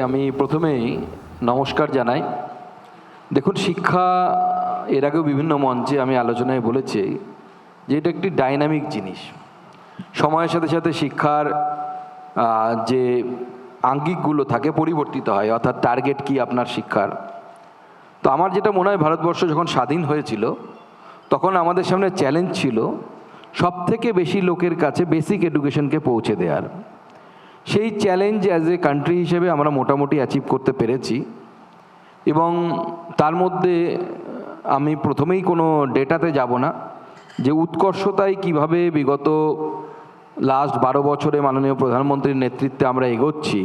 আমি প্রথমেই নমস্কার জানাই। দেখুন, শিক্ষা এর আগেও বিভিন্ন মঞ্চে আমি আলোচনায় বলেছি যে এটা একটি ডাইনামিক জিনিস। সময়ের সাথে সাথে শিক্ষার যে আঙ্গিকগুলো থাকে পরিবর্তিত হয়, অর্থাৎ টার্গেট কি আপনার শিক্ষার। তো আমার যেটা মনে হয়, ভারতবর্ষ যখন স্বাধীন হয়েছিল তখন আমাদের সামনে চ্যালেঞ্জ ছিল সব থেকে বেশি লোকের কাছে বেসিক এডুকেশনকে পৌঁছে দেওয়ার। সেই চ্যালেঞ্জ অ্যাজ এ কান্ট্রি হিসেবে আমরা মোটামুটি অ্যাচিভ করতে পেরেছি। এবং তার মধ্যে আমি প্রথমেই কোনো ডেটাতে যাব না যে উৎকর্ষতায় কিভাবে বিগত লাস্ট 12 বছরে মাননীয় প্রধানমন্ত্রীর নেতৃত্বে আমরা এগোচ্ছি,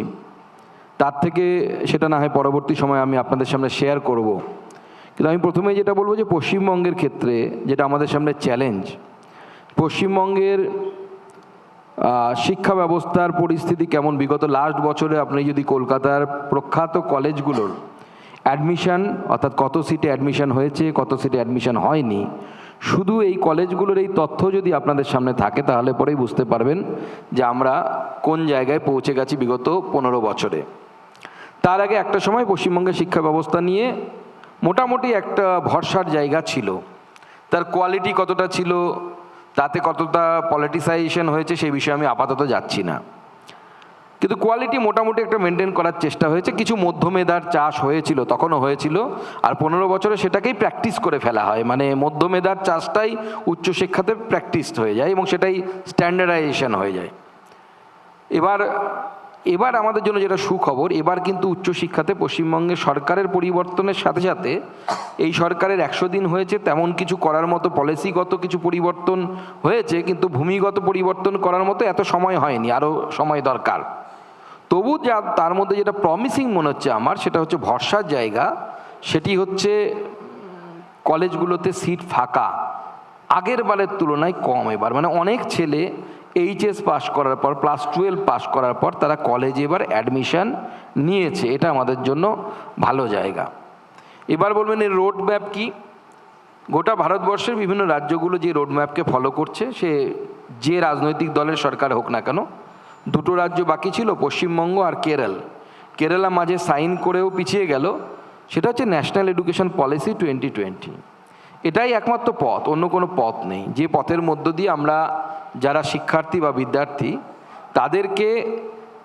তার থেকে সেটা না হয় পরবর্তী সময়ে আমি আপনাদের সামনে শেয়ার করব। কিন্তু আমি প্রথমেই যেটা বলবো যে পশ্চিমবঙ্গের ক্ষেত্রে যেটা আমাদের সামনে চ্যালেঞ্জ, পশ্চিমবঙ্গের শিক্ষা ব্যবস্থার পরিস্থিতি কেমন। বিগত লাস্ট বছরে আপনি যদি কলকাতার প্রখ্যাত কলেজগুলোর অ্যাডমিশন, অর্থাৎ কত সিটে অ্যাডমিশন হয়েছে, কত সিটে অ্যাডমিশন হয়নি, শুধু এই কলেজগুলোর এই তথ্য যদি আপনাদের সামনে থাকে তাহলে পরেই বুঝতে পারবেন যে আমরা কোন জায়গায় পৌঁছে গেছি বিগত 15 বছরে। তার আগে একটা সময় পশ্চিমবঙ্গের শিক্ষা ব্যবস্থা নিয়ে মোটামুটি একটা ভরসার জায়গা ছিল। তার কোয়ালিটি কতটা ছিল, তাতে কতটা পলিটিসাইজেশন হয়েছে সেই বিষয়ে আমি আপাতত যাচ্ছি না, কিন্তু কোয়ালিটি মোটামুটি একটা মেনটেন করার চেষ্টা হয়েছে। কিছু মধ্যমেধার চাষ হয়েছিল, তখনও হয়েছিল, আর 15 বছরে সেটাকেই প্র্যাকটিস করে ফেলা হয়, মানে মধ্যমেধার চাষটাই উচ্চশিক্ষাতে প্র্যাকটিসড হয়ে যায় এবং সেটাই স্ট্যান্ডার্ডাইজেশন হয়ে যায়। এবার আমাদের জন্য যেটা সুখবর, এবার কিন্তু উচ্চশিক্ষাতে পশ্চিমবঙ্গের সরকারের পরিবর্তনের সাথে সাথে এই সরকারের 100 দিন হয়েছে, তেমন কিছু করার মতো পলিসিগত কিছু পরিবর্তন হয়েছে, কিন্তু ভূমিগত পরিবর্তন করার মতো এত সময় হয়নি, আরও সময় দরকার। তবু যা তার মধ্যে যেটা প্রমিসিং মনে হচ্ছে আমার, সেটা হচ্ছে ভরসার জায়গা। সেটি হচ্ছে কলেজগুলোতে সিট ফাঁকা আগের বারের তুলনায় কম এবার, মানে অনেক ছেলে এইচএস পাস করার পর, ক্লাস 12 পাস করার পর তারা কলেজে এবার অ্যাডমিশন নিয়েছে। এটা আমাদের জন্য ভালো জায়গা। এবার বলবেন এর রোড ম্যাপ কী? গোটা ভারতবর্ষের বিভিন্ন রাজ্যগুলো যে রোড ম্যাপকে ফলো করছে, সে যে রাজনৈতিক দলের সরকার হোক না কেন, দুটো রাজ্য বাকি ছিল, পশ্চিমবঙ্গ আর কেরালা মাঝে সাইন করেও পিছিয়ে গেল। সেটা হচ্ছে ন্যাশনাল এডুকেশন পলিসি 2020। এটাই একমাত্র পথ, অন্য কোনো পথ নেই, যে পথের মধ্য দিয়ে আমরা যারা শিক্ষার্থী বা বিদ্যার্থী তাদেরকে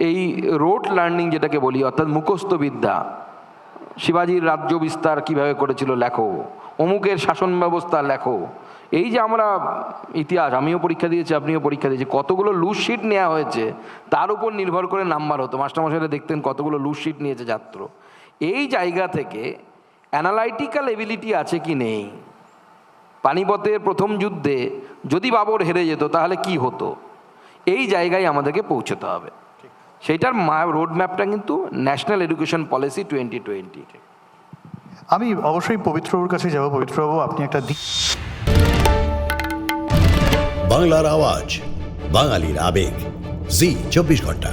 এই রোড লার্নিং যেটাকে বলি, অর্থাৎ মুখস্থ বিদ্যা, শিবাজির রাজ্য বিস্তার কীভাবে করেছিল লেখো, অমুকের শাসন ব্যবস্থা লেখো। এই যে আমরা ইতিহাস, আমিও পরীক্ষা দিয়েছি, আপনিও পরীক্ষা দিয়েছি, কতগুলো লুজ শিট নেওয়া হয়েছে তার উপর নির্ভর করে নাম্বার হতো। মাস্টারমশাইরা দেখতেন কতগুলো লুজ শিট নিয়েছে ছাত্র। এই জায়গা থেকে অ্যানালাইটিক্যাল এবিলিটি আছে কি নেই। পানিপথের প্রথম যুদ্ধে যদি বাবর হেরে যেত তাহলে কি হতো, এই জায়গায় আমাদেরকে পৌঁছতে হবে। সেইটার রোড ম্যাপটা কিন্তু ন্যাশনাল এডুকেশন পলিসি 2020। আমি অবশ্যই পবিত্রবাবুর কাছে যাব। পবিত্রবাবু, আপনি একটা বাংলার আওয়াজ, বাঙালির আবেগ, জি 24 ঘন্টা।